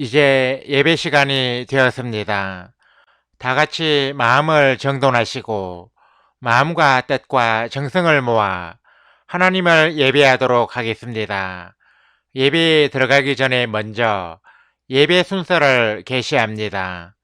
이제 예배 시간이 되었습니다. 다 같이 마음을 정돈하시고 마음과 뜻과 정성을 모아 하나님을 예배하도록 하겠습니다. 예배에 들어가기 전에 먼저 예배 순서를 계시합니다.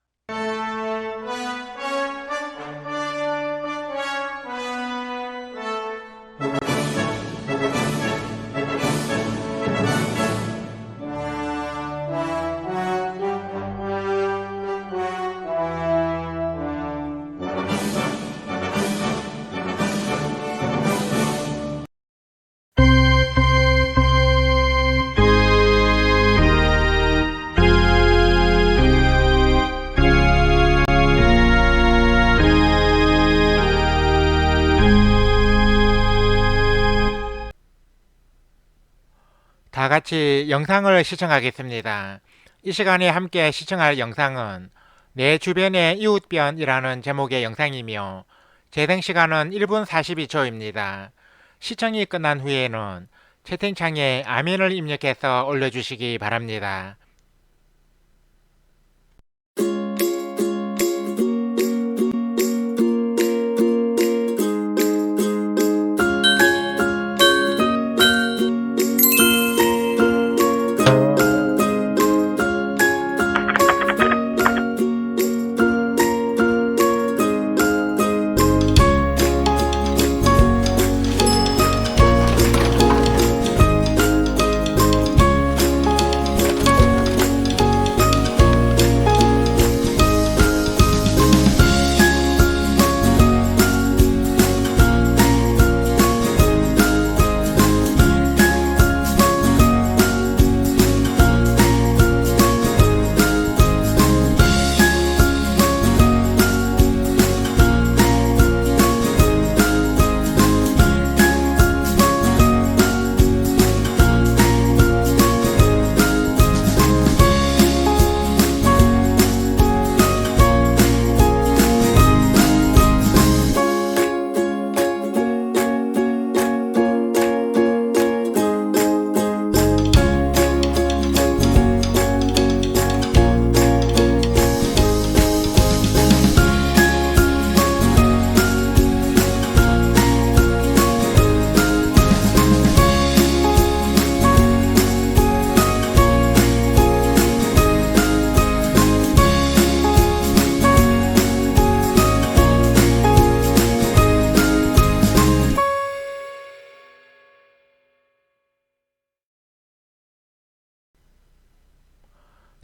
다 같이 영상을 시청하겠습니다. 이 시간에 함께 시청할 영상은 내 주변의 이웃변이라는 제목의 영상이며 재생 시간은 1분 42초입니다. 시청이 끝난 후에는 채팅창에 아멘을 입력해서 올려주시기 바랍니다.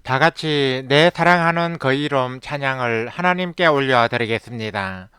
다 같이 내 사랑하는 그 이름 찬양을 하나님께 올려드리겠습니다.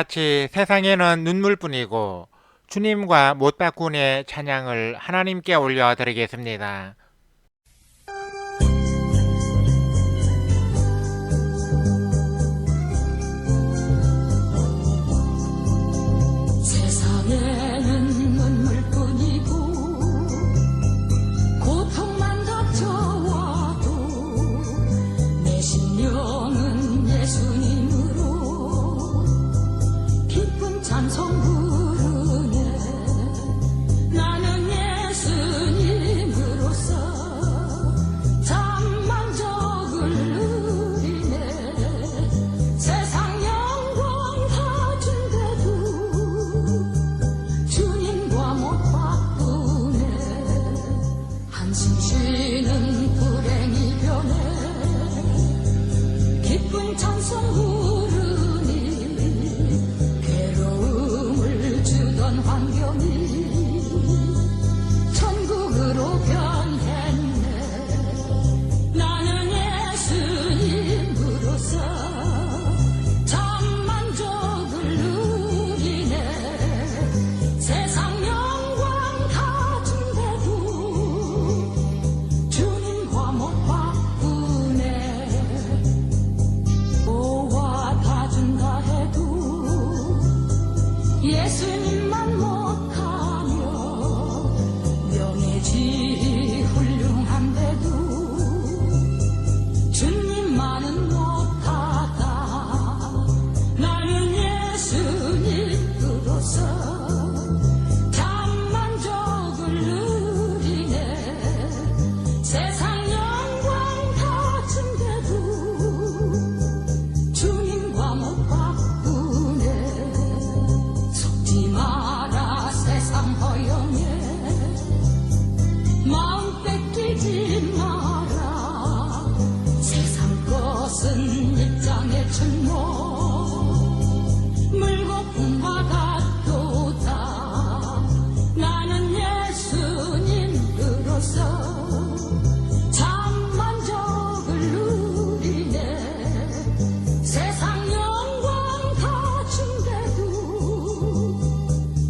같이 세상에는 눈물뿐이고 주님과 못 바꾼의 찬양을 하나님께 올려드리겠습니다. 세상에는 눈물뿐이고 고통만 닥쳐와도 내 심령은 예수님으로 기쁜 찬송 부르네. 나는 예수님으로서 참 만족을 누리네. 세상 영광 다 준대도 주님과 못 바꾸네. 한숨 쉬는 불행이 변해 기쁜 찬송 부르니. 괴로움을 주던 환경이 천국으로 변했네. 나는 예수님으로서 참 만족을 누리네. 세상 영광 다 준대도 주님과 못 바꾸네. 뭐와 다 준다 해도 예수님만 못하며 명예지 훌륭한데도 주님만은 못하다. 나는 예수님으로서 참 만족을 누리네. 세상 영광 다 준대도 주님과 못 바꾸네. 속지 마라 세상 허영에 마음 뺏기지 마라. 세상 것은 입장의 충목 물거품과 같도다. 나는 예수님으로서 참 만족을 누리네. 세상 영광 다 준대도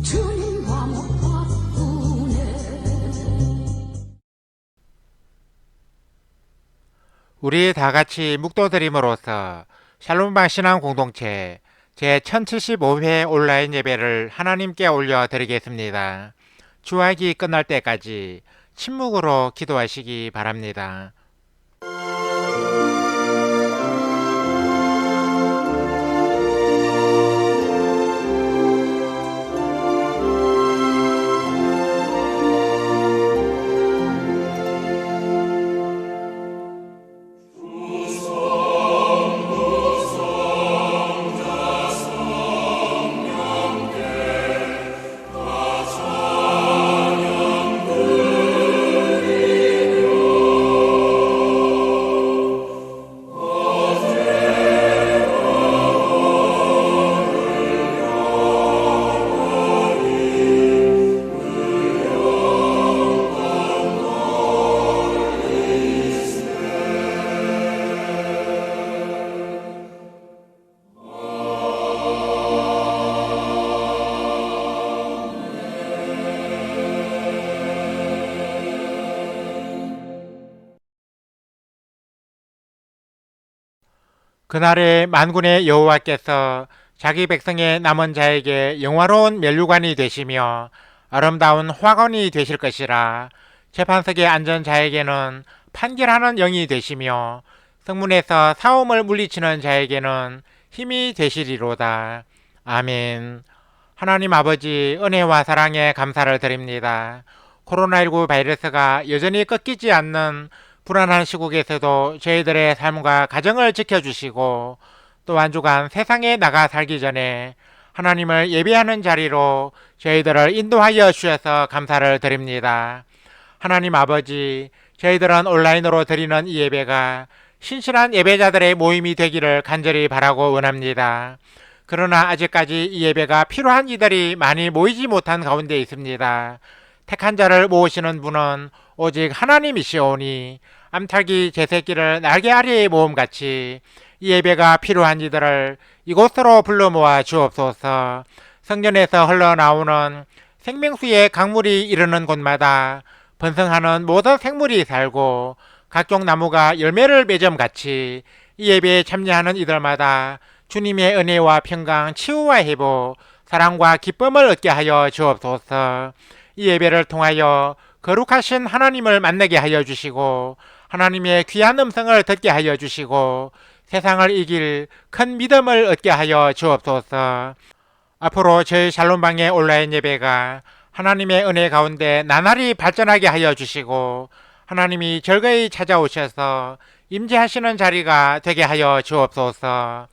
주님과 못 바꾸네. 우리 다 같이 묵도드림으로써 샬롬방 신앙 공동체 제 1075회 온라인 예배를 하나님께 올려드리겠습니다. 주학이 끝날 때까지 침묵으로 기도하시기 바랍니다. 그날에 만군의 여호와께서 자기 백성의 남은 자에게 영화로운 면류관이 되시며 아름다운 화관이 되실 것이라. 재판석에 앉은 자에게는 판결하는 영이 되시며 성문에서 사움을 물리치는 자에게는 힘이 되시리로다. 아멘. 하나님 아버지, 은혜와 사랑에 감사를 드립니다. 코로나19 바이러스가 여전히 꺾이지 않는 불안한 시국에서도 저희들의 삶과 가정을 지켜주시고 또 한 주간 세상에 나가 살기 전에 하나님을 예배하는 자리로 저희들을 인도하여 주셔서 감사를 드립니다. 하나님 아버지, 저희들은 온라인으로 드리는 이 예배가 신실한 예배자들의 모임이 되기를 간절히 바라고 원합니다. 그러나 아직까지 이 예배가 필요한 이들이 많이 모이지 못한 가운데 있습니다. 택한 자를 모으시는 분은 오직 하나님이시오니 암탉이 제 새끼를 날개 아래에 모음같이 이 예배가 필요한 이들을 이곳으로 불러 모아 주옵소서. 성전에서 흘러나오는 생명수의 강물이 이르는 곳마다 번성하는 모든 생물이 살고 각종 나무가 열매를 맺음같이 이 예배에 참여하는 이들마다 주님의 은혜와 평강, 치유와 회복, 사랑과 기쁨을 얻게 하여 주옵소서. 이 예배를 통하여 거룩하신 하나님을 만나게 하여 주시고 하나님의 귀한 음성을 듣게 하여 주시고 세상을 이길 큰 믿음을 얻게 하여 주옵소서. 앞으로 저희 샬롬방의 온라인 예배가 하나님의 은혜 가운데 나날이 발전하게 하여 주시고 하나님이 즐거이 찾아오셔서 임재하시는 자리가 되게 하여 주옵소서.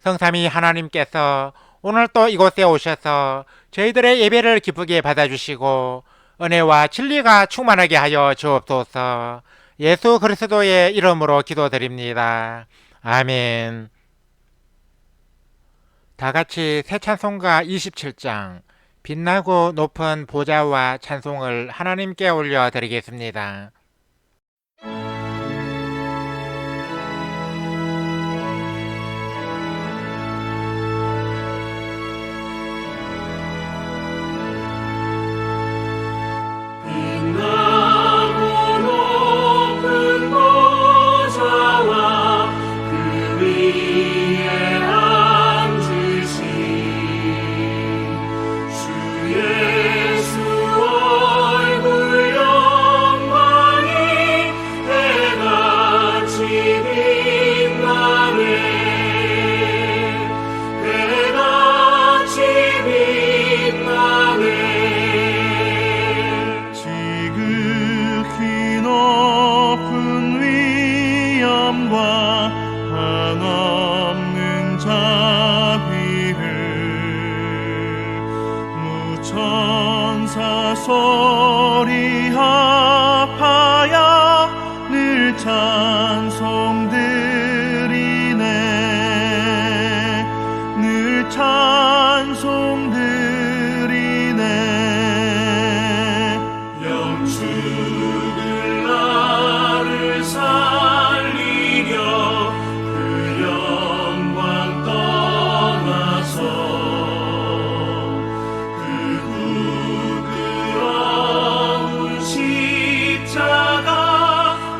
성삼위 하나님께서 오늘 또 이곳에 오셔서 저희들의 예배를 기쁘게 받아주시고 은혜와 진리가 충만하게 하여 주옵소서. 예수 그리스도의 이름으로 기도드립니다. 아멘. 다같이 새 찬송가 27장 빛나고 높은 보좌와 찬송을 하나님께 올려드리겠습니다. 한없는 자비를 무천사 소리 합하여 늘 찬송드리네 늘 찬송드리네 영축을 나를 살리려 그 영광 떠나서 그 부끄러운 십자가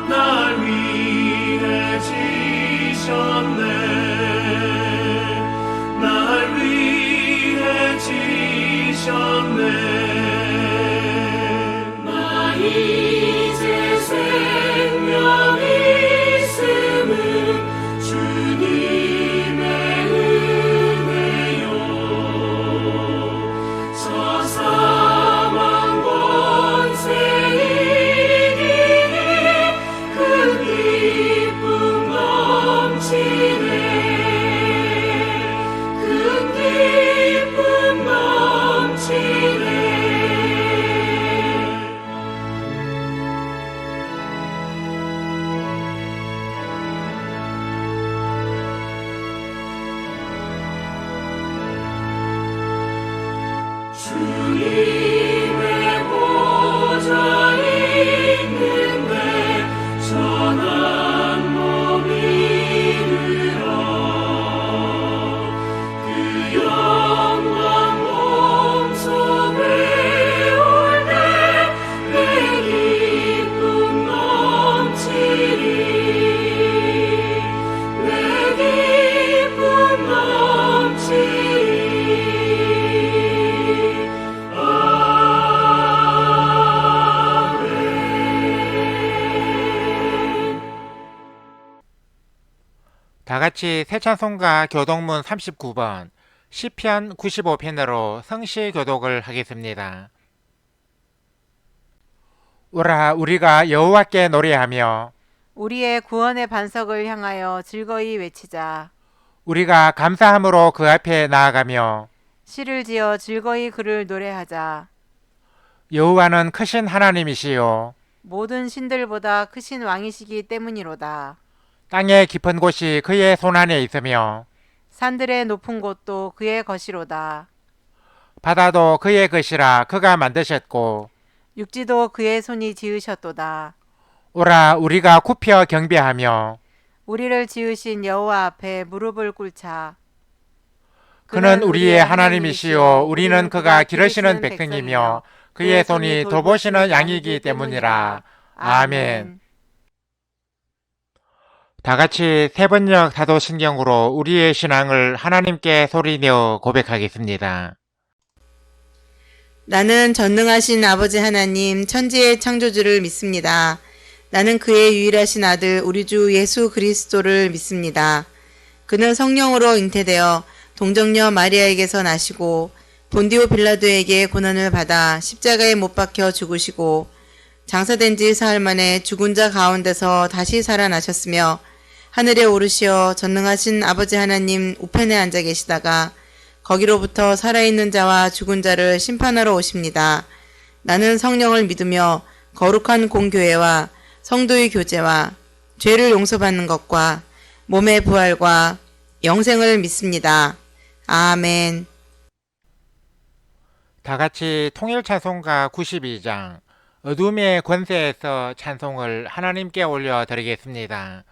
날 위해 지셨네 날 위해 지셨네 나 이제 생명 있음은 주님의 은혜요 저 사망 권세 이기니 그 기쁨 넘치네 그 기쁨 넘치네 주님의 보좌 있는데 전한 몸 이르러 그 영광 몸속에 올 때 내 기쁨 넘치리 내 기쁨 넘치리 다같이 새 찬송가 교독문 39번 시편 95편으로 성시 교독을 하겠습니다. 오라 우리가 여호와께 노래하며 우리의 구원의 반석을 향하여 즐거이 외치자. 우리가 감사함으로 그 앞에 나아가며 시를 지어 즐거이 그를 노래하자. 여호와는 크신 하나님이시요 모든 신들보다 크신 왕이시기 때문이로다. 땅의 깊은 곳이 그의 손안에 있으며 산들의 높은 곳도 그의 것이로다. 바다도 그의 것이라 그가 만드셨고 육지도 그의 손이 지으셨도다. 오라 우리가 굽혀 경배하며 우리를 지으신 여호와 앞에 무릎을 꿇자. 그는 우리의 하나님이시요 우리는 그가 기르시는 백성이며 그의 손이 돌보시는 양이기 때문이라. 아멘. 다 같이 세번역 사도신경으로 우리의 신앙을 하나님께 소리내어 고백하겠습니다. 나는 전능하신 아버지 하나님 천지의 창조주를 믿습니다. 나는 그의 유일하신 아들 우리 주 예수 그리스도를 믿습니다. 그는 성령으로 잉태되어 동정녀 마리아에게서 나시고 본디오 빌라도에게 고난을 받아 십자가에 못 박혀 죽으시고 장사된 지 사흘 만에 죽은 자 가운데서 다시 살아나셨으며 하늘에 오르시어 전능하신 아버지 하나님 우편에 앉아 계시다가 거기로부터 살아있는 자와 죽은 자를 심판하러 오십니다. 나는 성령을 믿으며 거룩한 공교회와 성도의 교제와 죄를 용서받는 것과 몸의 부활과 영생을 믿습니다. 아멘. 다 같이 통일 찬송가 92장 어둠의 권세에서 찬송을 하나님께 올려드리겠습니다.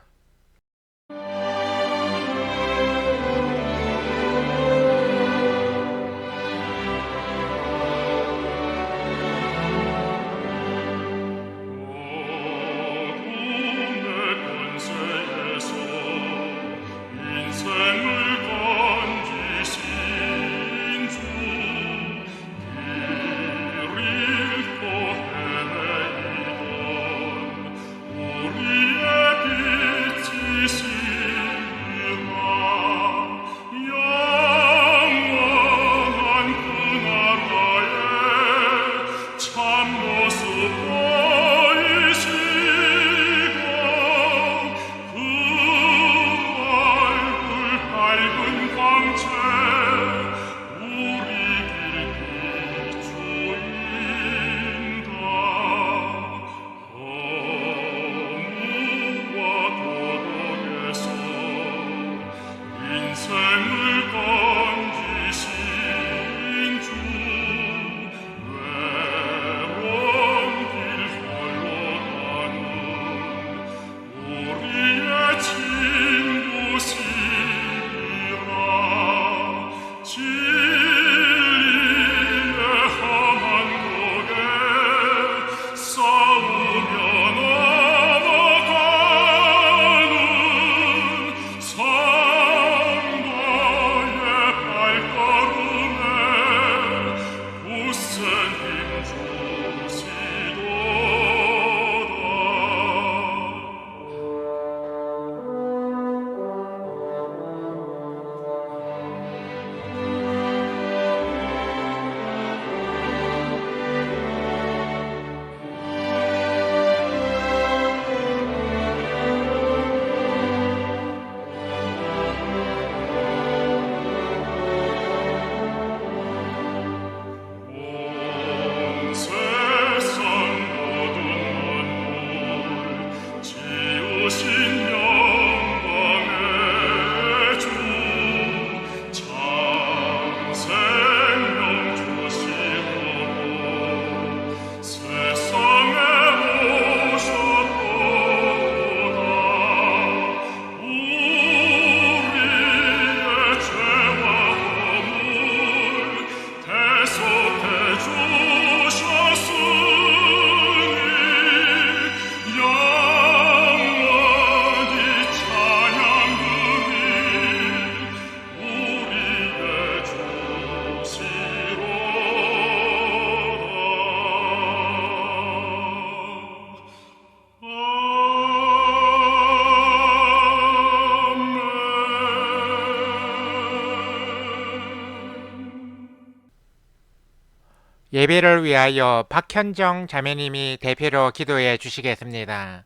예배를 위하여 박현정 자매님이 대표로 기도해 주시겠습니다.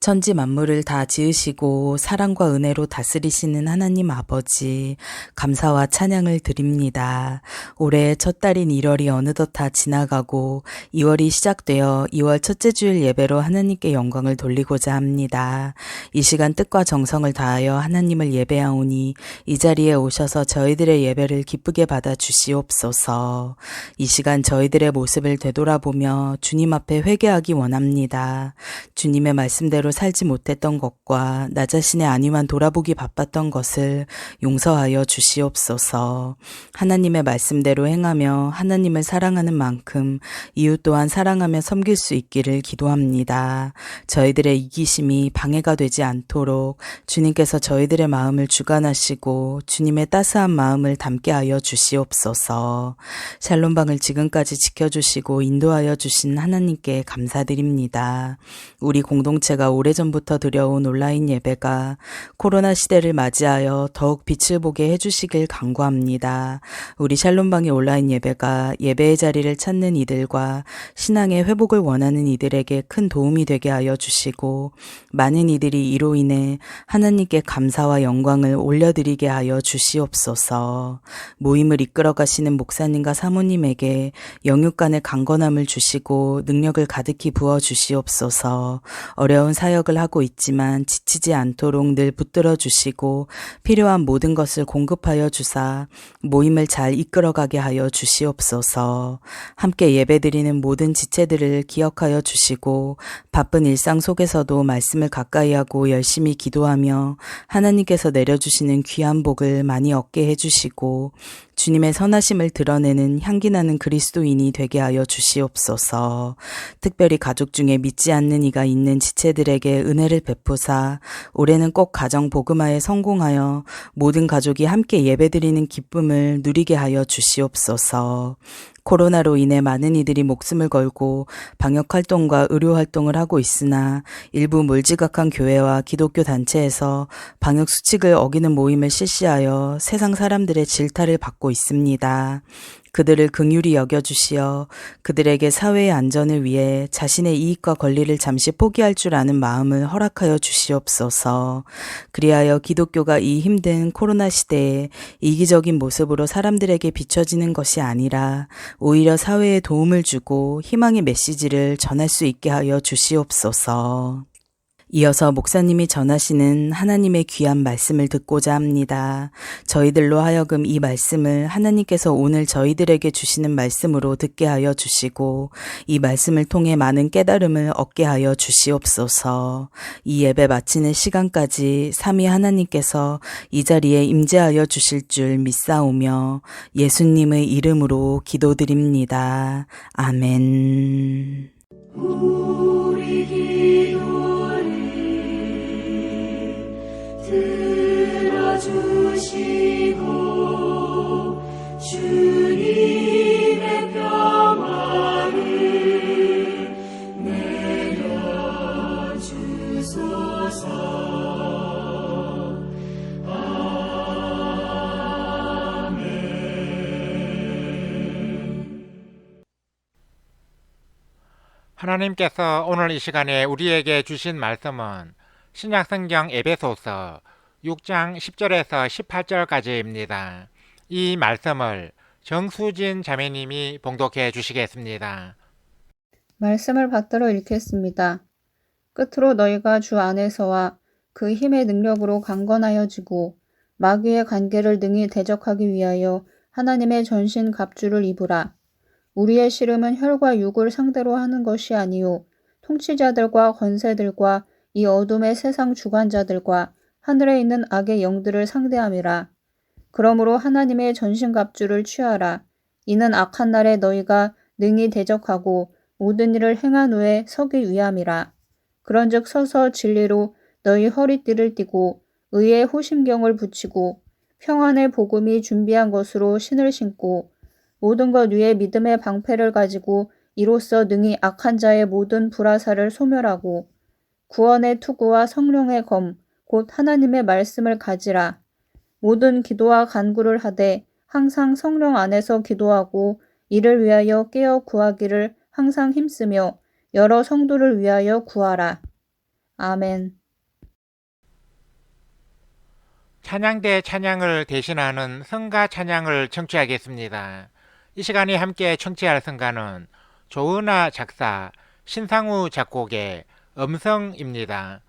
천지 만물을 다 지으시고 사랑과 은혜로 다스리시는 하나님 아버지, 감사와 찬양을 드립니다. 올해 첫 달인 1월이 어느덧 다 지나가고 2월이 시작되어 2월 첫째 주일 예배로 하나님께 영광을 돌리고자 합니다. 이 시간 뜻과 정성을 다하여 하나님을 예배하오니 이 자리에 오셔서 저희들의 예배를 기쁘게 받아 주시옵소서. 이 시간 저희들의 모습을 되돌아보며 주님 앞에 회개하기 원합니다. 주님의 말씀대로 말씀대로 살지 못했던 것과 나 자신의 안위만 돌아보기 바빴던 것을 용서하여 주시옵소서. 하나님의 말씀대로 행하며 하나님을 사랑하는 만큼 이웃 또한 사랑하며 섬길 수 있기를 기도합니다. 저희들의 이기심이 방해가 되지 않도록 주님께서 저희들의 마음을 주관하시고 주님의 따스한 마음을 담게 하여 주시옵소서. 샬롬방을 지금까지 지켜주시고 인도하여 주신 하나님께 감사드립니다. 우리 공동체가 오래전부터 드려온 온라인 예배가 코로나 시대를 맞이하여 더욱 빛을 보게 해주시길 간구합니다. 우리 샬롬방의 온라인 예배가 예배의 자리를 찾는 이들과 신앙의 회복을 원하는 이들에게 큰 도움이 되게 하여 주시고 많은 이들이 이로 인해 하나님께 감사와 영광을 올려드리게 하여 주시옵소서. 모임을 이끌어 가시는 목사님과 사모님에게 영육 간의 강건함을 주시고 능력을 가득히 부어 주시옵소서. 어려운 사역을 하고 있지만 지치지 않도록 늘 붙들어 주시고 필요한 모든 것을 공급하여 주사 모임을 잘 이끌어가게 하여 주시옵소서. 함께 예배드리는 모든 지체들을 기억하여 주시고 바쁜 일상 속에서도 말씀을 가까이 하고 열심히 기도하며 하나님께서 내려주시는 귀한 복을 많이 얻게 해주시고 주님의 선하심을 드러내는 향기나는 그리스도인이 되게 하여 주시옵소서. 특별히 가족 중에 믿지 않는 이가 있는 지체들에게 은혜를 베푸사 올해는 꼭 가정 복음화에 성공하여 모든 가족이 함께 예배드리는 기쁨을 누리게 하여 주시옵소서. 코로나로 인해 많은 이들이 목숨을 걸고 방역활동과 의료활동을 하고 있으나 일부 몰지각한 교회와 기독교 단체에서 방역수칙을 어기는 모임을 실시하여 세상 사람들의 질타를 받고 있습니다. 그들을 긍휼히 여겨주시어 그들에게 사회의 안전을 위해 자신의 이익과 권리를 잠시 포기할 줄 아는 마음을 허락하여 주시옵소서. 그리하여 기독교가 이 힘든 코로나 시대에 이기적인 모습으로 사람들에게 비춰지는 것이 아니라 오히려 사회에 도움을 주고 희망의 메시지를 전할 수 있게 하여 주시옵소서. 이어서 목사님이 전하시는 하나님의 귀한 말씀을 듣고자 합니다. 저희들로 하여금 이 말씀을 하나님께서 오늘 저희들에게 주시는 말씀으로 듣게 하여 주시고 이 말씀을 통해 많은 깨달음을 얻게 하여 주시옵소서. 이 예배 마치는 시간까지 삼위 하나님께서 이 자리에 임재하여 주실 줄 믿사오며 예수님의 이름으로 기도드립니다. 아멘. 우리 기도를 들어주시고 주님의 평화를 내려주소서. 하나님께서 오늘 이 시간에 우리에게 주신 말씀은 신약성경 에베소서 6장 10절에서 18절까지입니다. 이 말씀을 정수진 자매님이 봉독해 주시겠습니다. 말씀을 받들어 읽겠습니다. 끝으로 너희가 주 안에서와 그 힘의 능력으로 강건하여지고 마귀의 관계를 능히 대적하기 위하여 하나님의 전신 갑주를 입으라. 우리의 씨름은 혈과 육을 상대로 하는 것이 아니요 통치자들과 권세들과 이 어둠의 세상 주관자들과 하늘에 있는 악의 영들을 상대함이라. 그러므로 하나님의 전신갑주를 취하라. 이는 악한 날에 너희가 능히 대적하고 모든 일을 행한 후에 서기 위함이라. 그런즉 서서 진리로 너희 허리띠를 띠고 의의 호심경을 붙이고 평안의 복음이 준비한 것으로 신을 신고 모든 것 위에 믿음의 방패를 가지고 이로써 능히 악한 자의 모든 불화살을 소멸하고 구원의 투구와 성령의 검 곧 하나님의 말씀을 가지라. 모든 기도와 간구를 하되 항상 성령 안에서 기도하고 이를 위하여 깨어 구하기를 항상 힘쓰며 여러 성도를 위하여 구하라. 아멘. 찬양대 찬양을 대신하는 성가 찬양을 청취하겠습니다. 이 시간에 함께 청취할 성가는 조은아 작사, 신상우 작곡의 음성입니다.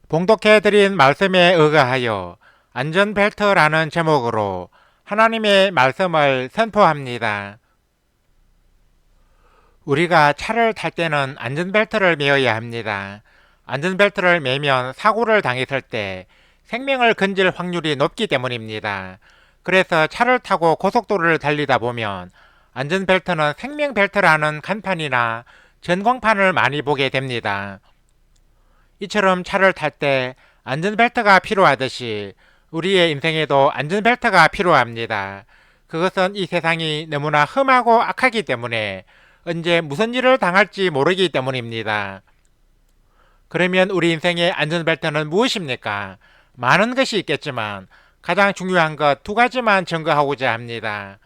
봉독해드린 말씀에 의거하여 안전벨트라는 제목으로 하나님의 말씀을 선포합니다. 우리가 차를 탈 때는 안전벨트를 매어야 합니다. 안전벨트를 매면 사고를 당했을 때 생명을 건질 확률이 높기 때문입니다. 그래서 차를 타고 고속도로를 달리다 보면 안전벨트는 생명벨트라는 간판이나 전광판을 많이 보게 됩니다. 이처럼 차를 탈 때 안전벨트가 필요하듯이 우리의 인생에도 안전벨트가 필요합니다. 그것은 이 세상이 너무나 험하고 악하기 때문에 언제 무슨 일을 당할지 모르기 때문입니다. 그러면 우리 인생의 안전벨트는 무엇입니까? 많은 것이 있겠지만 가장 중요한 것 두 가지만 증거하고자 합니다.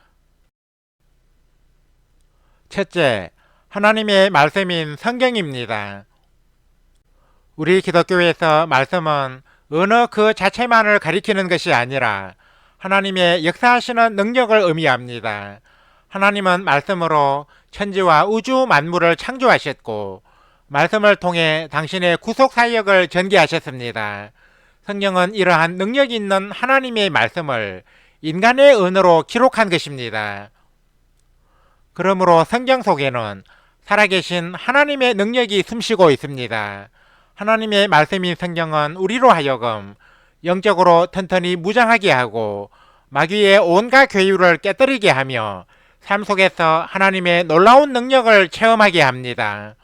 첫째, 하나님의 말씀인 성경입니다. 우리 기독교에서 말씀은 언어 그 자체만을 가리키는 것이 아니라 하나님의 역사하시는 능력을 의미합니다. 하나님은 말씀으로 천지와 우주 만물을 창조하셨고 말씀을 통해 당신의 구속 사역을 전개하셨습니다. 성경은 이러한 능력 있는 하나님의 말씀을 인간의 언어로 기록한 것입니다. 그러므로 성경 속에는 살아계신 하나님의 능력이 숨쉬고 있습니다. 하나님의 말씀인 성경은 우리로 하여금 영적으로 튼튼히 무장하게 하고 마귀의 온갖 괴유를 깨뜨리게 하며 삶 속에서 하나님의 놀라운 능력을 체험하게 합니다.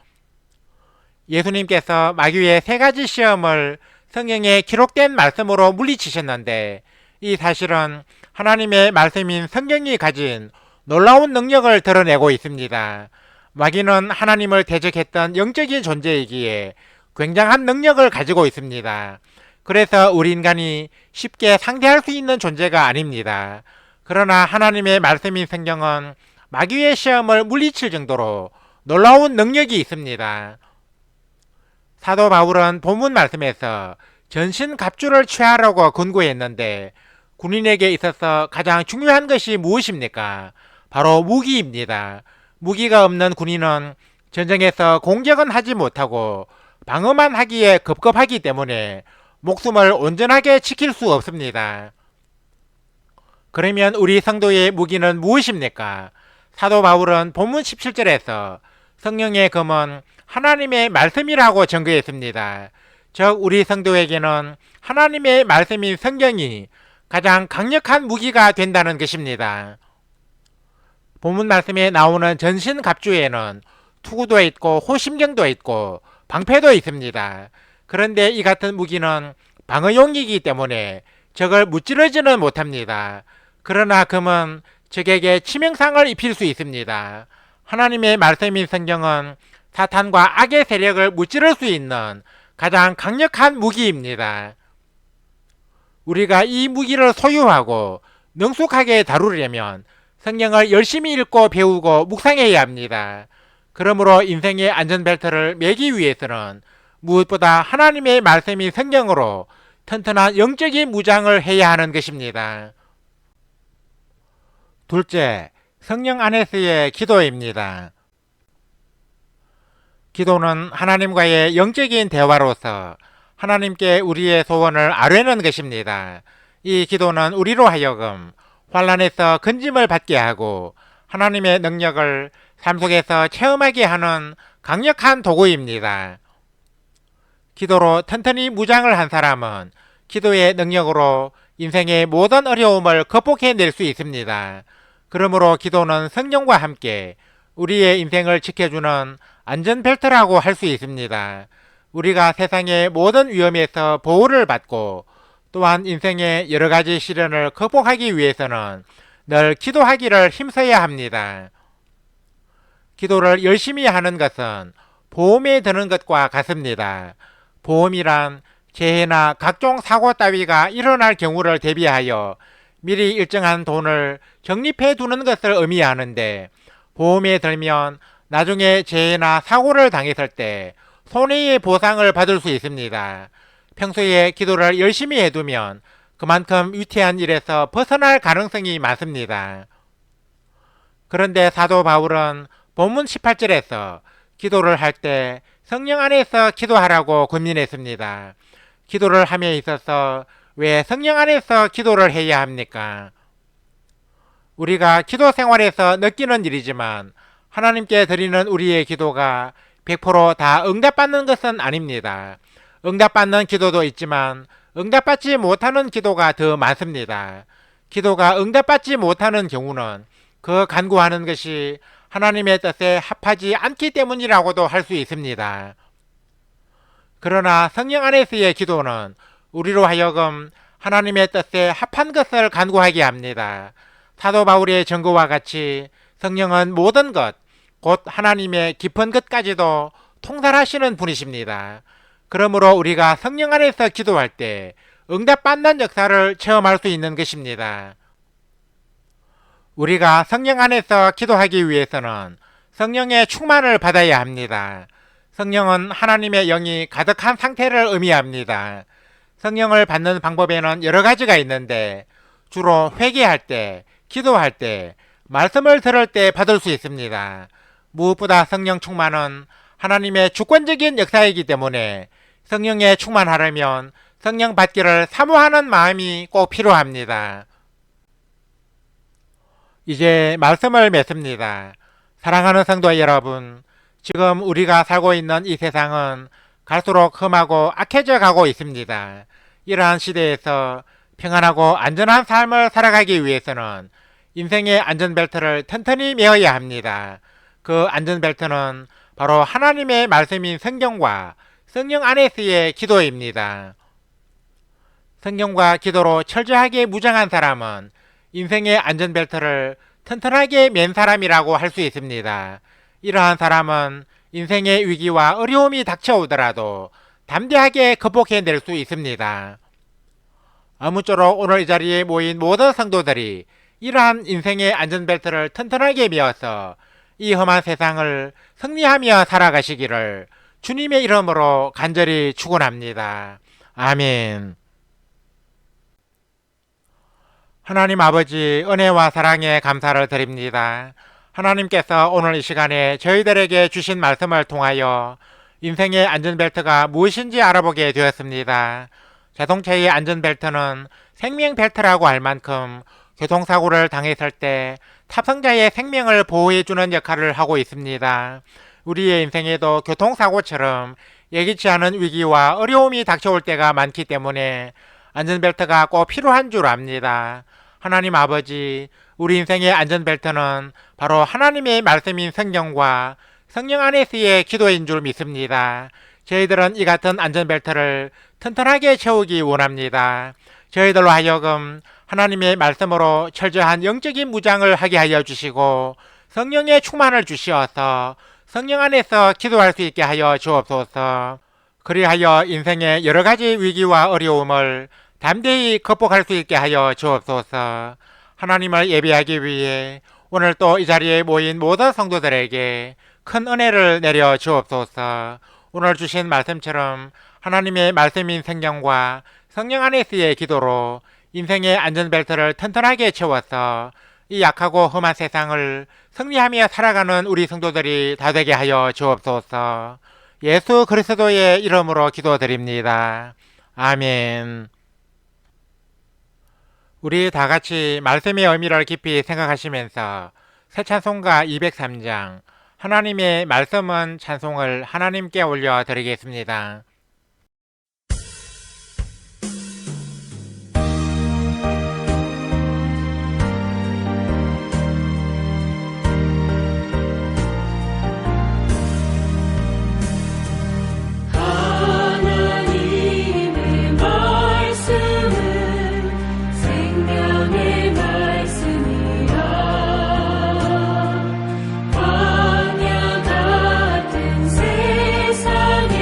예수님께서 마귀의 세 가지 시험을 성경에 기록된 말씀으로 물리치셨는데 이 사실은 하나님의 말씀인 성경이 가진 놀라운 능력을 드러내고 있습니다. 마귀는 하나님을 대적했던 영적인 존재이기에 굉장한 능력을 가지고 있습니다. 그래서 우리 인간이 쉽게 상대할 수 있는 존재가 아닙니다. 그러나 하나님의 말씀인 성경은 마귀의 시험을 물리칠 정도로 놀라운 능력이 있습니다. 사도 바울은 본문 말씀에서 전신 갑주를 취하라고 권고했는데 군인에게 있어서 가장 중요한 것이 무엇입니까? 바로 무기입니다. 무기가 없는 군인은 전쟁에서 공격은 하지 못하고 방어만 하기에 급급하기 때문에 목숨을 온전하게 지킬 수 없습니다. 그러면 우리 성도의 무기는 무엇입니까? 사도 바울은 본문 17절에서 성령의 검은 하나님의 말씀이라고 증거했습니다. 즉 우리 성도에게는 하나님의 말씀인 성경이 가장 강력한 무기가 된다는 것입니다. 본문 말씀에 나오는 전신갑주에는 투구도 있고 호심경도 있고 방패도 있습니다. 그런데 이 같은 무기는 방어용이기 때문에 적을 무찌르지는 못합니다. 그러나 금은 적에게 치명상을 입힐 수 있습니다. 하나님의 말씀인 성경은 사탄과 악의 세력을 무찌를 수 있는 가장 강력한 무기입니다. 우리가 이 무기를 소유하고 능숙하게 다루려면 성경을 열심히 읽고 배우고 묵상해야 합니다. 그러므로 인생의 안전벨트를 매기 위해서는 무엇보다 하나님의 말씀인 성경으로 튼튼한 영적인 무장을 해야 하는 것입니다. 둘째, 성령 안에서의 기도입니다. 기도는 하나님과의 영적인 대화로서 하나님께 우리의 소원을 아뢰는 것입니다. 이 기도는 우리로 하여금 환난에서 건짐을 받게 하고 하나님의 능력을 삶 속에서 체험하게 하는 강력한 도구입니다. 기도로 튼튼히 무장을 한 사람은 기도의 능력으로 인생의 모든 어려움을 극복해낼 수 있습니다. 그러므로 기도는 성령과 함께 우리의 인생을 지켜주는 안전벨트라고 할 수 있습니다. 우리가 세상의 모든 위험에서 보호를 받고 또한 인생의 여러 가지 시련을 극복하기 위해서는 늘 기도하기를 힘써야 합니다. 기도를 열심히 하는 것은 보험에 드는 것과 같습니다. 보험이란 재해나 각종 사고 따위가 일어날 경우를 대비하여 미리 일정한 돈을 적립해 두는 것을 의미하는데 보험에 들면 나중에 재해나 사고를 당했을 때 손해의 보상을 받을 수 있습니다. 평소에 기도를 열심히 해두면 그만큼 위태한 일에서 벗어날 가능성이 많습니다. 그런데 사도 바울은 본문 18절에서 기도를 할 때 성령 안에서 기도하라고 권면했습니다. 기도를 함에 있어서 왜 성령 안에서 기도를 해야 합니까? 우리가 기도 생활에서 느끼는 일이지만 하나님께 드리는 우리의 기도가 100%다 응답받는 것은 아닙니다. 응답받는 기도도 있지만 응답받지 못하는 기도가 더 많습니다. 기도가 응답받지 못하는 경우는 그 간구하는 것이 하나님의 뜻에 합하지 않기 때문이라고도 할 수 있습니다. 그러나 성령 안에서의 기도는 우리로 하여금 하나님의 뜻에 합한 것을 간구하게 합니다. 사도 바울의 증거와 같이 성령은 모든 것, 곧 하나님의 깊은 것까지도 통달하시는 분이십니다. 그러므로 우리가 성령 안에서 기도할 때 응답받는 역사를 체험할 수 있는 것입니다. 우리가 성령 안에서 기도하기 위해서는 성령의 충만을 받아야 합니다. 성령은 하나님의 영이 가득한 상태를 의미합니다. 성령을 받는 방법에는 여러 가지가 있는데 주로 회개할 때, 기도할 때, 말씀을 들을 때 받을 수 있습니다. 무엇보다 성령 충만은 하나님의 주권적인 역사이기 때문에 성령에 충만하려면 성령 받기를 사모하는 마음이 꼭 필요합니다. 이제 말씀을 맺습니다. 사랑하는 성도 여러분, 지금 우리가 살고 있는 이 세상은 갈수록 험하고 악해져 가고 있습니다. 이러한 시대에서 평안하고 안전한 삶을 살아가기 위해서는 인생의 안전벨트를 튼튼히 메어야 합니다. 그 안전벨트는 바로 하나님의 말씀인 성경과 성령 안에서의 기도입니다. 성경과 기도로 철저하게 무장한 사람은 인생의 안전벨트를 튼튼하게 맨 사람이라고 할 수 있습니다. 이러한 사람은 인생의 위기와 어려움이 닥쳐오더라도 담대하게 극복해낼 수 있습니다. 아무쪼록 오늘 이 자리에 모인 모든 성도들이 이러한 인생의 안전벨트를 튼튼하게 메어서 이 험한 세상을 승리하며 살아가시기를 주님의 이름으로 간절히 축원합니다. 아멘. 하나님 아버지, 은혜와 사랑에 감사를 드립니다. 하나님께서 오늘 이 시간에 저희들에게 주신 말씀을 통하여 인생의 안전벨트가 무엇인지 알아보게 되었습니다. 자동차의 안전벨트는 생명벨트라고 할 만큼 교통사고를 당했을 때 탑승자의 생명을 보호해주는 역할을 하고 있습니다. 우리의 인생에도 교통사고처럼 예기치 않은 위기와 어려움이 닥쳐올 때가 많기 때문에 안전벨트가 꼭 필요한 줄 압니다. 하나님 아버지, 우리 인생의 안전벨트는 바로 하나님의 말씀인 성경과 성령 안에서의 기도인 줄 믿습니다. 저희들은 이 같은 안전벨트를 튼튼하게 채우기 원합니다. 저희들로 하여금 하나님의 말씀으로 철저한 영적인 무장을 하게 하여 주시고 성령의 충만을 주시어서 성령 안에서 기도할 수 있게 하여 주옵소서. 그리하여 인생의 여러 가지 위기와 어려움을 담대히 극복할 수 있게 하여 주옵소서. 하나님을 예배하기 위해 오늘 또 이 자리에 모인 모든 성도들에게 큰 은혜를 내려 주옵소서. 오늘 주신 말씀처럼 하나님의 말씀인 성경과 성령 안에서의 기도로 인생의 안전벨트를 튼튼하게 채워서 이 약하고 험한 세상을 승리하며 살아가는 우리 성도들이 다 되게 하여 주옵소서. 예수 그리스도의 이름으로 기도드립니다. 아멘. 우리 다 같이 말씀의 의미를 깊이 생각하시면서 새 찬송가 203장 하나님의 말씀은 찬송을 하나님께 올려드리겠습니다. 하나님의 말씀은 생명의 말씀이라 광야 같은 세상에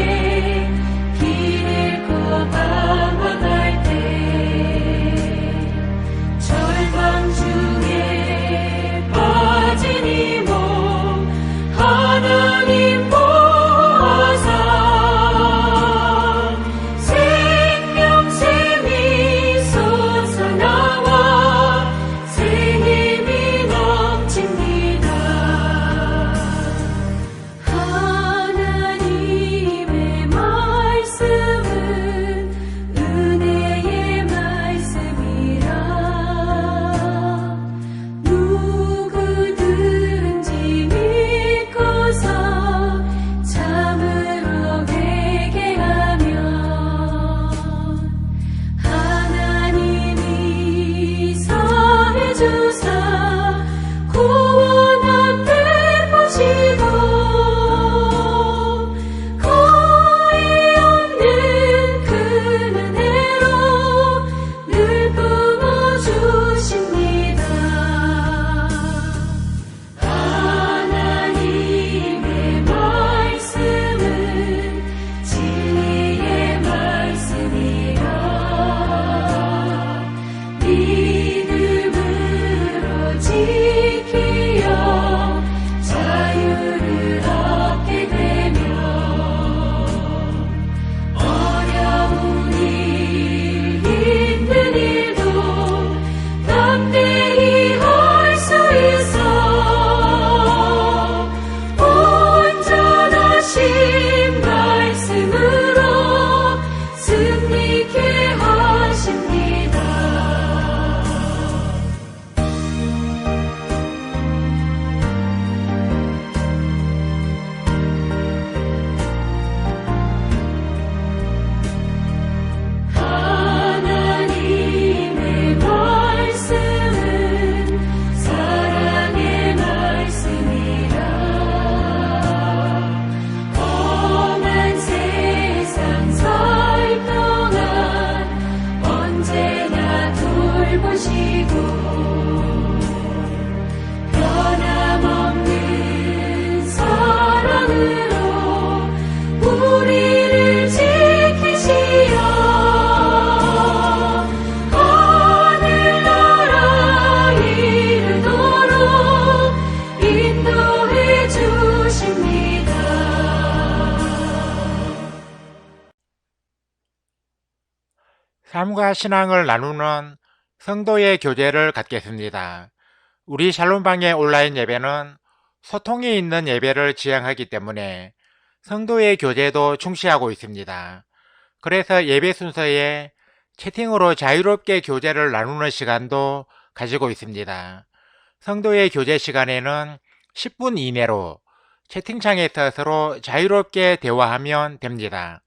삶과 신앙을 나누는 성도의 교제를 갖겠습니다. 우리 샬롬방의 온라인 예배는 소통이 있는 예배를 지향하기 때문에 성도의 교제도 중시하고 있습니다. 그래서 예배 순서에 채팅으로 자유롭게 교제를 나누는 시간도 가지고 있습니다. 성도의 교제 시간에는 10분 이내로 채팅창에서 서로 자유롭게 대화하면 됩니다.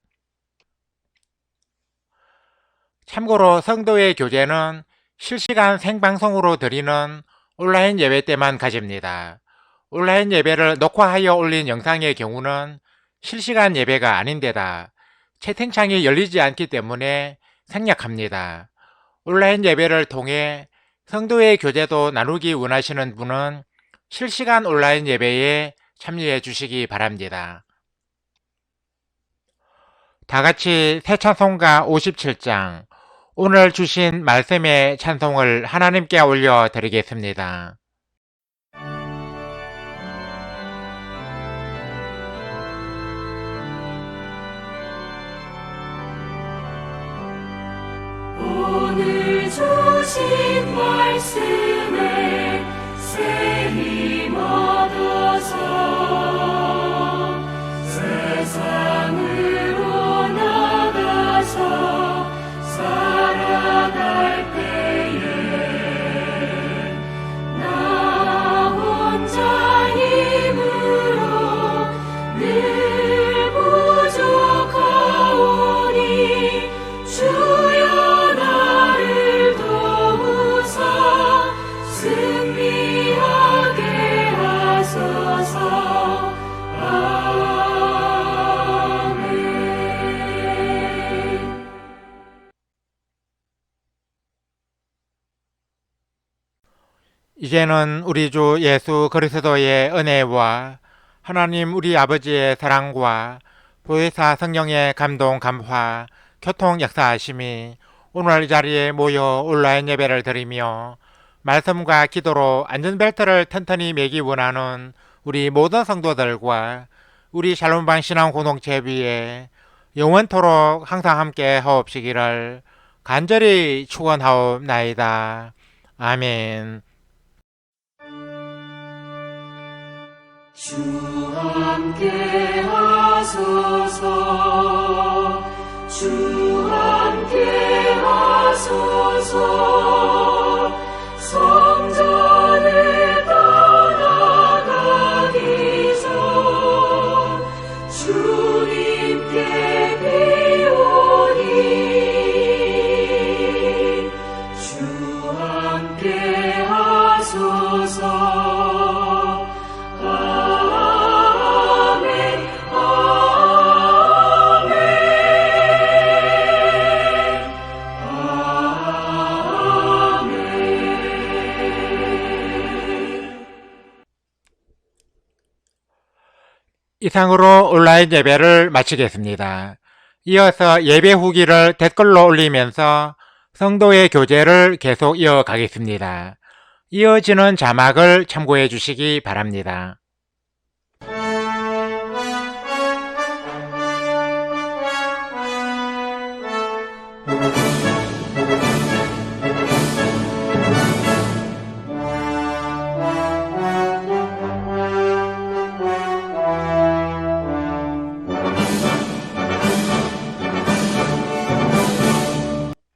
참고로 성도의 교제는 실시간 생방송으로 드리는 온라인 예배 때만 가집니다. 온라인 예배를 녹화하여 올린 영상의 경우는 실시간 예배가 아닌데다 채팅창이 열리지 않기 때문에 생략합니다. 온라인 예배를 통해 성도의 교제도 나누기 원하시는 분은 실시간 온라인 예배에 참여해 주시기 바랍니다. 다 같이 새 찬송가 57장 오늘 주신 말씀의 찬송을 하나님께 올려드리겠습니다. 오늘 주신 말씀에 새 힘 얻어서 세상으로 나가서 살아갈 때에 나 혼자 힘으로 늘 부족하오니 주여 나를 도우사 승리하게 하소서. 아멘. 이제는 우리 주 예수 그리스도의 은혜와 하나님 우리 아버지의 사랑과 보혜사 성령의 감동 감화 교통 역사하심이 오늘 이 자리에 모여 온라인 예배를 드리며 말씀과 기도로 안전벨트를 튼튼히 매기 원하는 우리 모든 성도들과 우리 샬롬방 신앙 공동체 위에 영원토록 항상 함께 하옵시기를 간절히 축원하옵나이다. 아멘. 주 함께 하소서. 주 함께 하소서. 성전을 떠나가기 전 주님께 비오니 주 함께 하소서. 아멘. 아멘. 아멘. 이상으로 온라인 예배를 마치겠습니다. 이어서 예배 후기를 댓글로 올리면서 성도의 교제를 계속 이어가겠습니다. 이어지는 자막을 참고해 주시기 바랍니다.